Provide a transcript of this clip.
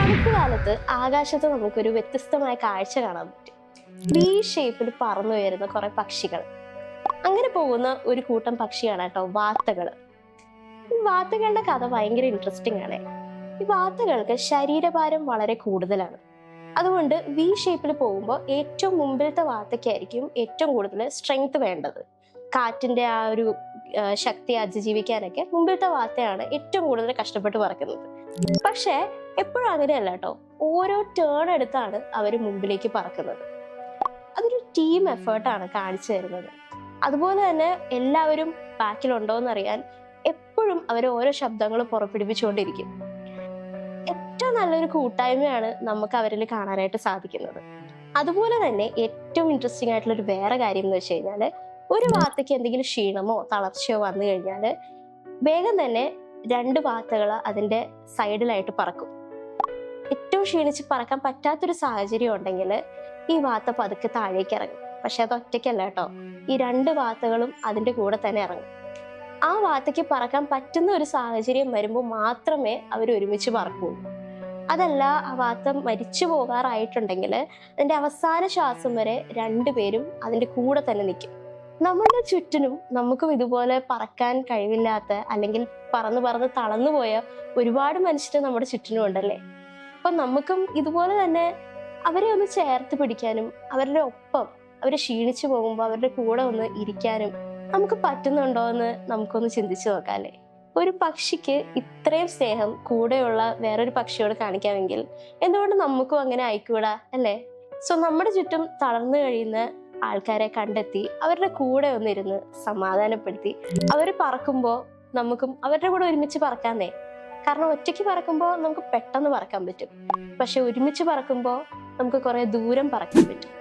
തണുപ്പ് കാലത്ത് ആകാശത്ത് നമുക്കൊരു വ്യത്യസ്തമായ കാഴ്ച കാണാൻ പറ്റും. വി ഷേപ്പിൽ പറന്നുയരുന്ന കുറെ പക്ഷികൾ. അങ്ങനെ പോകുന്ന ഒരു കൂട്ടം പക്ഷിയാണ് കേട്ടോ വാത്തകൾ. ഈ വാത്തകളുടെ കഥ ഭയങ്കര ഇൻട്രസ്റ്റിംഗ് ആണ്. ഈ വാത്തകൾക്ക് ശരീരഭാരം വളരെ കൂടുതലാണ്. അതുകൊണ്ട് വി ഷേപ്പിൽ പോകുമ്പോൾ ഏറ്റവും മുമ്പിലത്തെ വാത്തയ്ക്കായിരിക്കും ഏറ്റവും കൂടുതൽ സ്ട്രെങ്ത് വേണ്ടത്. കാറ്റിന്റെ ആ ഒരു ശക്തി അതിജീവിക്കാനൊക്കെ മുമ്പിലത്തെ വാത്തയാണ് ഏറ്റവും കൂടുതൽ കഷ്ടപ്പെട്ട് പറക്കുന്നത്. പക്ഷേ എപ്പോഴും അങ്ങനെയല്ല കേട്ടോ. ഓരോ ടേൺ എടുത്താണ് അവർ മുമ്പിലേക്ക് പറക്കുന്നത്. അതൊരു ടീം എഫേർട്ടാണ് കാണിച്ചു തരുന്നത്. അതുപോലെ തന്നെ എല്ലാവരും ബാക്കിലുണ്ടോയെന്ന് അറിയാൻ എപ്പോഴും അവർ ഓരോ ശബ്ദങ്ങൾ പുറപ്പെടുവിച്ചുകൊണ്ടിരിക്കും. ഏറ്റവും നല്ലൊരു കൂട്ടായ്മയാണ് നമുക്ക് അവരിൽ കാണാനായിട്ട് സാധിക്കുന്നത്. അതുപോലെ തന്നെ ഏറ്റവും ഇൻട്രസ്റ്റിംഗ് ആയിട്ടുള്ള ഒരു വേറെ കാര്യം എന്ന് വെച്ച് കഴിഞ്ഞാൽ, ഒരു വാത്തയ്ക്ക് എന്തെങ്കിലും ക്ഷീണമോ തളർച്ചയോ വന്നു കഴിഞ്ഞാൽ വേഗം തന്നെ രണ്ട് വാത്തകൾ അതിന്റെ സൈഡിലായിട്ട് പറക്കും. ഏറ്റവും ക്ഷീണിച്ച് പറക്കാൻ പറ്റാത്തൊരു സാഹചര്യം ഉണ്ടെങ്കിൽ ഈ വാത്ത പതുക്കെ താഴേക്ക് ഇറങ്ങും. പക്ഷെ അത് ഒറ്റയ്ക്കല്ല കേട്ടോ, ഈ രണ്ട് വാത്തകളും അതിന്റെ കൂടെ തന്നെ ഇറങ്ങും. ആ വാത്തയ്ക്ക് പറക്കാൻ പറ്റുന്ന ഒരു സാഹചര്യം വരുമ്പോൾ മാത്രമേ അവർ ഒരുമിച്ച് പറക്കുള്ളൂ. അതല്ല, ആ വാത്ത മരിച്ചു പോകാറായിട്ടുണ്ടെങ്കിൽ അതിന്റെ അവസാന ശ്വാസം വരെ രണ്ടുപേരും അതിന്റെ കൂടെ തന്നെ നിൽക്കും. നമ്മളുടെ ചുറ്റിനും നമുക്കും ഇതുപോലെ പറക്കാൻ കഴിവില്ലാത്ത അല്ലെങ്കിൽ പറന്ന് തളർന്നു പോയ ഒരുപാട് മനുഷ്യർ നമ്മുടെ ചുറ്റിനും ഉണ്ടല്ലേ. അപ്പൊ നമുക്കും ഇതുപോലെ തന്നെ അവരെ ഒന്ന് ചേർത്ത് പിടിക്കാനും അവരുടെ ഒപ്പം അവരെ ക്ഷീണിച്ചു പോകുമ്പോൾ അവരുടെ കൂടെ ഒന്ന് ഇരിക്കാനും നമുക്ക് പറ്റുന്നുണ്ടോ എന്ന് നമുക്കൊന്ന് ചിന്തിച്ചു നോക്കാം അല്ലേ. ഒരു പക്ഷിക്ക് ഇത്രയും സ്നേഹം കൂടെയുള്ള വേറൊരു പക്ഷിയോട് കാണിക്കാമെങ്കിൽ എന്തുകൊണ്ട് നമുക്കും അങ്ങനെ ആയിക്കൂടാ അല്ലേ. സോ നമ്മുടെ ചുറ്റും തളർന്നു കഴിയുന്ന ആൾക്കാരെ കണ്ടെത്തി അവരുടെ കൂടെ ഒന്നിരുന്ന് സമാധാനപ്പെടുത്തി അവർ പറക്കുമ്പോൾ നമുക്കും അവരുടെ കൂടെ ഒരുമിച്ച് പറക്കാന്നേ. കാരണം ഒറ്റയ്ക്ക് പറക്കുമ്പോൾ നമുക്ക് പെട്ടെന്ന് പറക്കാൻ പറ്റും, പക്ഷെ ഒരുമിച്ച് പറക്കുമ്പോൾ നമുക്ക് കുറെ ദൂരം പറക്കാൻ പറ്റും.